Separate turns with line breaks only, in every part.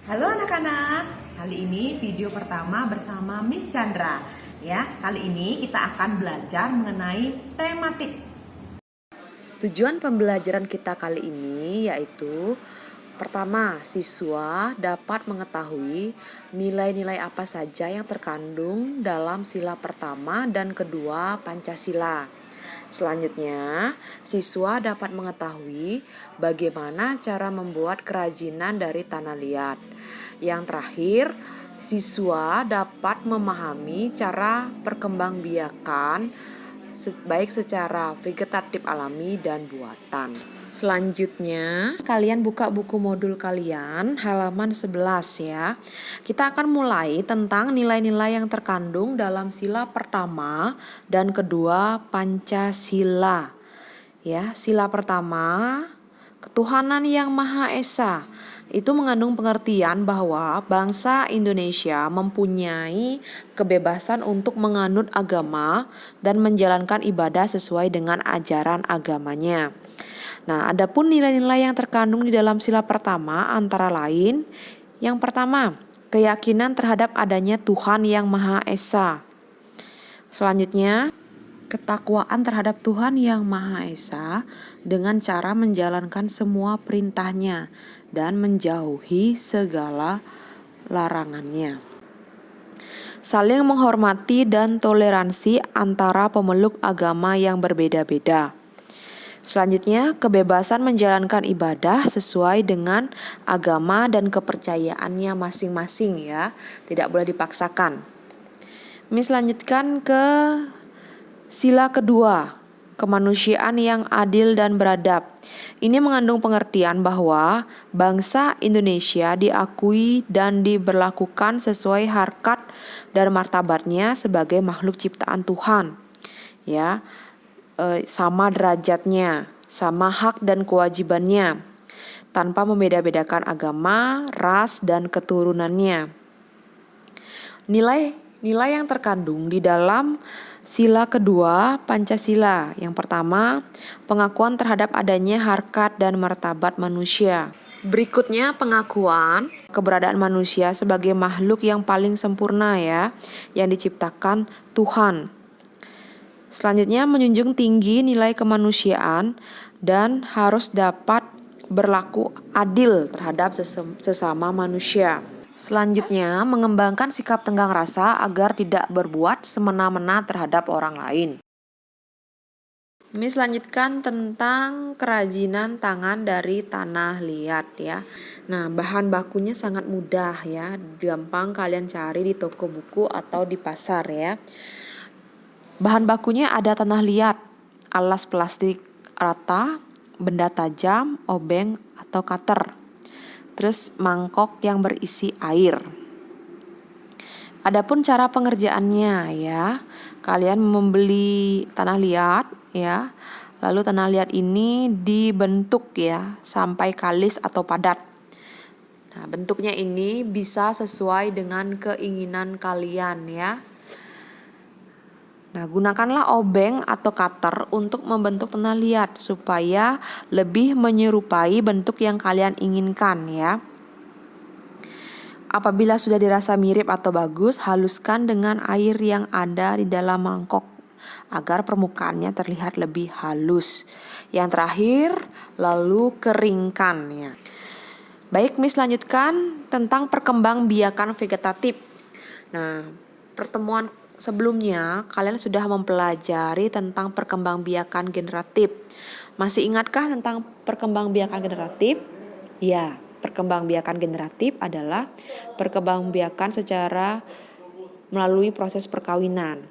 Halo anak-anak, kali ini video pertama bersama Miss Chandra. Ya, kali ini kita akan belajar mengenai tematik. Tujuan pembelajaran kita kali ini yaitu pertama, siswa dapat mengetahui nilai-nilai apa saja yang terkandung dalam sila pertama dan kedua Pancasila. Selanjutnya, siswa dapat mengetahui bagaimana cara membuat kerajinan dari tanah liat. Yang terakhir, siswa dapat memahami cara perkembangbiakan baik secara vegetatif alami dan buatan. Selanjutnya, kalian buka buku modul kalian halaman 11 ya. Kita akan mulai tentang nilai-nilai yang terkandung dalam sila pertama dan kedua Pancasila. Ya, sila pertama, ketuhanan yang Maha Esa. Itu mengandung pengertian bahwa bangsa Indonesia mempunyai kebebasan untuk menganut agama dan menjalankan ibadah sesuai dengan ajaran agamanya. Nah, adapun nilai-nilai yang terkandung di dalam sila pertama antara lain, yang pertama, keyakinan terhadap adanya Tuhan yang Maha Esa. Selanjutnya, ketakwaan terhadap Tuhan yang Maha Esa dengan cara menjalankan semua perintahnya dan menjauhi segala larangannya. Saling menghormati dan toleransi antara pemeluk agama yang berbeda-beda. Selanjutnya, kebebasan menjalankan ibadah sesuai dengan agama dan kepercayaannya masing-masing ya. Tidak boleh dipaksakan. Miss lanjutkan ke sila kedua, kemanusiaan yang adil dan beradab. Ini mengandung pengertian bahwa bangsa Indonesia diakui dan diberlakukan sesuai harkat dan martabatnya sebagai makhluk ciptaan Tuhan. Ya, sama derajatnya, sama hak dan kewajibannya, tanpa membeda-bedakan agama, ras, dan keturunannya. Nilai yang terkandung di dalam sila kedua Pancasila. Yang pertama, pengakuan terhadap adanya harkat dan martabat manusia. Berikutnya pengakuan keberadaan manusia sebagai makhluk yang paling sempurna ya, yang diciptakan Tuhan. Selanjutnya menjunjung tinggi nilai kemanusiaan dan harus dapat berlaku adil terhadap sesama manusia. Selanjutnya mengembangkan sikap tenggang rasa agar tidak berbuat semena-mena terhadap orang lain. Miss lanjutkan tentang kerajinan tangan dari tanah liat ya. Nah, bahan bakunya sangat mudah ya, gampang kalian cari di toko buku atau di pasar ya. Bahan bakunya ada tanah liat, alas plastik rata, benda tajam, obeng atau cutter. Terus mangkok yang berisi air. Adapun cara pengerjaannya ya, kalian membeli tanah liat ya. Lalu tanah liat ini dibentuk ya sampai kalis atau padat. Nah, bentuknya ini bisa sesuai dengan keinginan kalian ya. Nah, gunakanlah obeng atau cutter untuk membentuk tanah liat supaya lebih menyerupai bentuk yang kalian inginkan ya. Apabila sudah dirasa mirip atau bagus, haluskan dengan air yang ada di dalam mangkok agar permukaannya terlihat lebih halus. Yang terakhir, lalu keringkan ya. Baik, Miss lanjutkan tentang perkembangbiakan vegetatif. Nah, pertemuan sebelumnya kalian sudah mempelajari tentang perkembangbiakan generatif. Masih ingatkah tentang perkembangbiakan generatif? Ya, perkembangbiakan generatif adalah perkembangbiakan secara melalui proses perkawinan.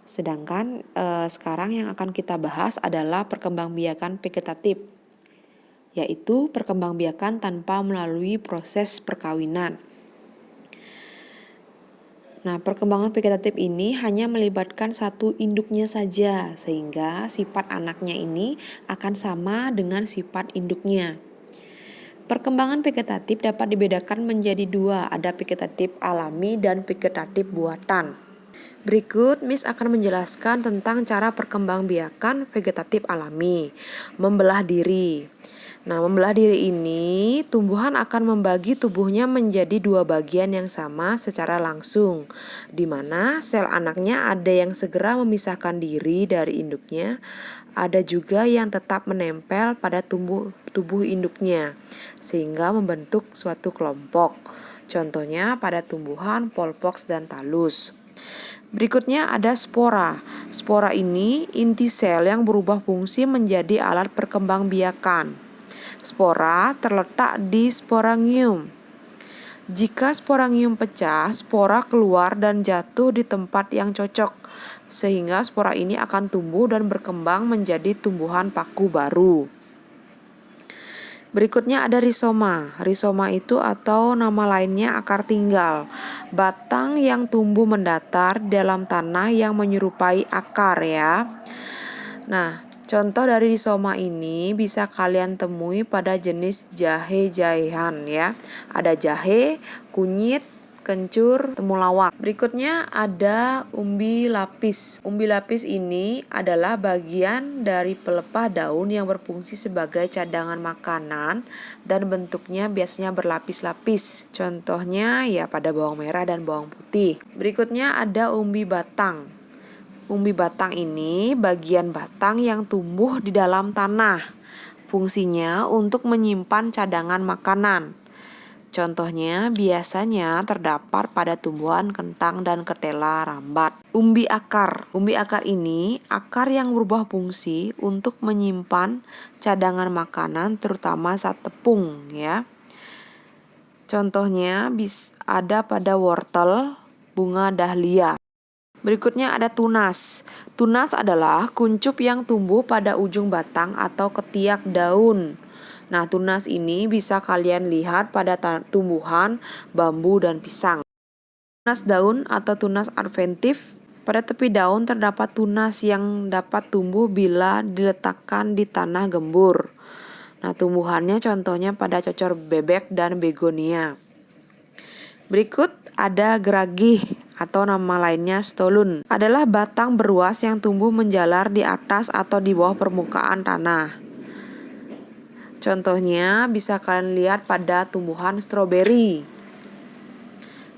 Sedangkan sekarang yang akan kita bahas adalah perkembangbiakan vegetatif, yaitu perkembangbiakan tanpa melalui proses perkawinan. Nah, perkembangan vegetatif ini hanya melibatkan satu induknya saja, sehingga sifat anaknya ini akan sama dengan sifat induknya. Perkembangan vegetatif dapat dibedakan menjadi dua, ada vegetatif alami dan vegetatif buatan. Berikut Miss akan menjelaskan tentang cara perkembangbiakan vegetatif alami, membelah diri. Nah, membelah diri ini, tumbuhan akan membagi tubuhnya menjadi dua bagian yang sama secara langsung, di mana sel anaknya ada yang segera memisahkan diri dari induknya, ada juga yang tetap menempel pada tubuh induknya, sehingga membentuk suatu kelompok. Contohnya pada tumbuhan polpox dan talus. Berikutnya ada spora. Spora ini inti sel yang berubah fungsi menjadi alat perkembangbiakan. Spora terletak di sporangium. Jika sporangium pecah, spora keluar dan jatuh di tempat yang cocok, sehingga spora ini akan tumbuh dan berkembang menjadi tumbuhan paku baru. Berikutnya ada rizoma. Rizoma itu atau nama lainnya akar tinggal, batang yang tumbuh mendatar dalam tanah yang menyerupai akar ya. Nah, contoh dari rizoma ini bisa kalian temui pada jenis jahe-jahean ya. Ada jahe, kunyit, kencur, temulawak. Berikutnya ada umbi lapis. Umbi lapis ini adalah bagian dari pelepah daun yang berfungsi sebagai cadangan makanan dan bentuknya biasanya berlapis-lapis. Contohnya ya pada bawang merah dan bawang putih. Berikutnya ada umbi batang. Umbi batang ini bagian batang yang tumbuh di dalam tanah. Fungsinya untuk menyimpan cadangan makanan. Contohnya biasanya terdapat pada tumbuhan kentang dan ketela rambat. Umbi akar. Umbi akar ini akar yang berubah fungsi untuk menyimpan cadangan makanan terutama saat tepung ya. Contohnya ada pada wortel, bunga dahlia. Berikutnya ada tunas. Tunas adalah kuncup yang tumbuh pada ujung batang atau ketiak daun. Nah, tunas ini bisa kalian lihat pada tumbuhan bambu dan pisang. Tunas daun atau tunas adventif. Pada tepi daun terdapat tunas yang dapat tumbuh bila diletakkan di tanah gembur. Nah, tumbuhannya contohnya pada cocor bebek dan begonia. Berikut ada geragih atau nama lainnya stolun. Adalah batang beruas yang tumbuh menjalar di atas atau di bawah permukaan tanah. Contohnya bisa kalian lihat pada tumbuhan stroberi,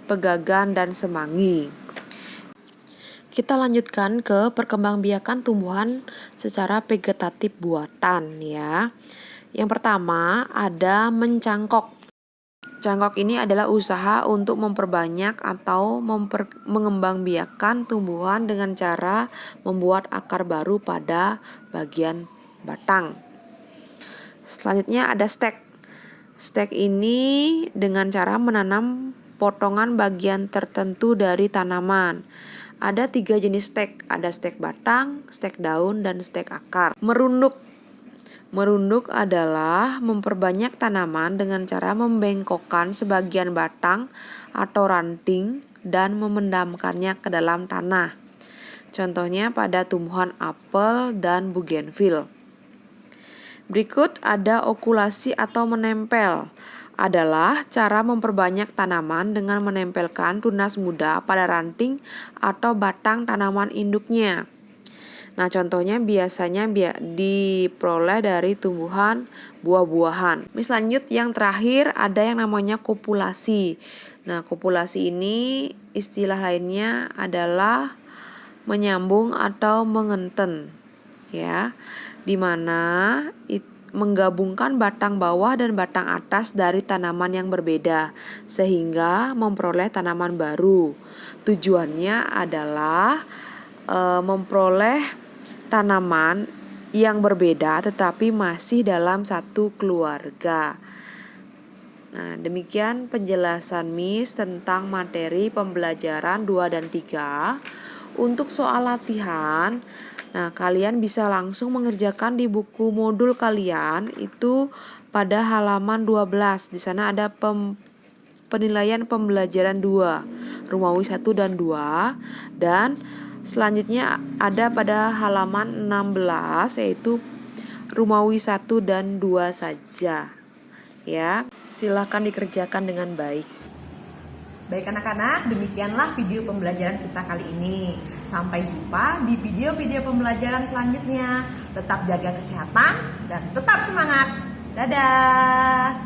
pegagan, dan semanggi. Kita lanjutkan ke perkembangbiakan tumbuhan secara vegetatif buatan ya. Yang pertama ada mencangkok. Cangkok ini adalah usaha untuk memperbanyak atau mengembangbiakan tumbuhan dengan cara membuat akar baru pada bagian batang. Selanjutnya ada stek. Stek ini dengan cara menanam potongan bagian tertentu dari tanaman. Ada 3 jenis stek. Ada stek batang, stek daun, dan stek akar. Merunduk. Merunduk adalah memperbanyak tanaman dengan cara membengkokkan sebagian batang atau ranting dan memendamkannya ke dalam tanah. Contohnya pada tumbuhan apel dan bougainville. Berikut ada okulasi atau menempel. Adalah cara memperbanyak tanaman dengan menempelkan tunas muda pada ranting atau batang tanaman induknya. Nah, contohnya biasanya diperoleh dari tumbuhan buah-buahan. Misalnya yang terakhir ada yang namanya kopulasi. Nah, kopulasi ini istilah lainnya adalah menyambung atau mengenten ya. Di mana menggabungkan batang bawah dan batang atas dari tanaman yang berbeda sehingga memperoleh tanaman baru. Tujuannya adalah memperoleh tanaman yang berbeda tetapi masih dalam satu keluarga. Nah, demikian penjelasan Miss tentang materi pembelajaran 2 dan 3. Untuk soal latihan, nah, kalian bisa langsung mengerjakan di buku modul kalian itu pada halaman 12. Di sana ada penilaian pembelajaran 2, Rumawi 1 dan 2. Dan selanjutnya ada pada halaman 16 yaitu Rumawi 1 dan 2 saja. Ya, silakan dikerjakan dengan baik. Baik anak-anak, demikianlah video pembelajaran kita kali ini. Sampai jumpa di video-video pembelajaran selanjutnya. Tetap jaga kesehatan dan tetap semangat. Dadah.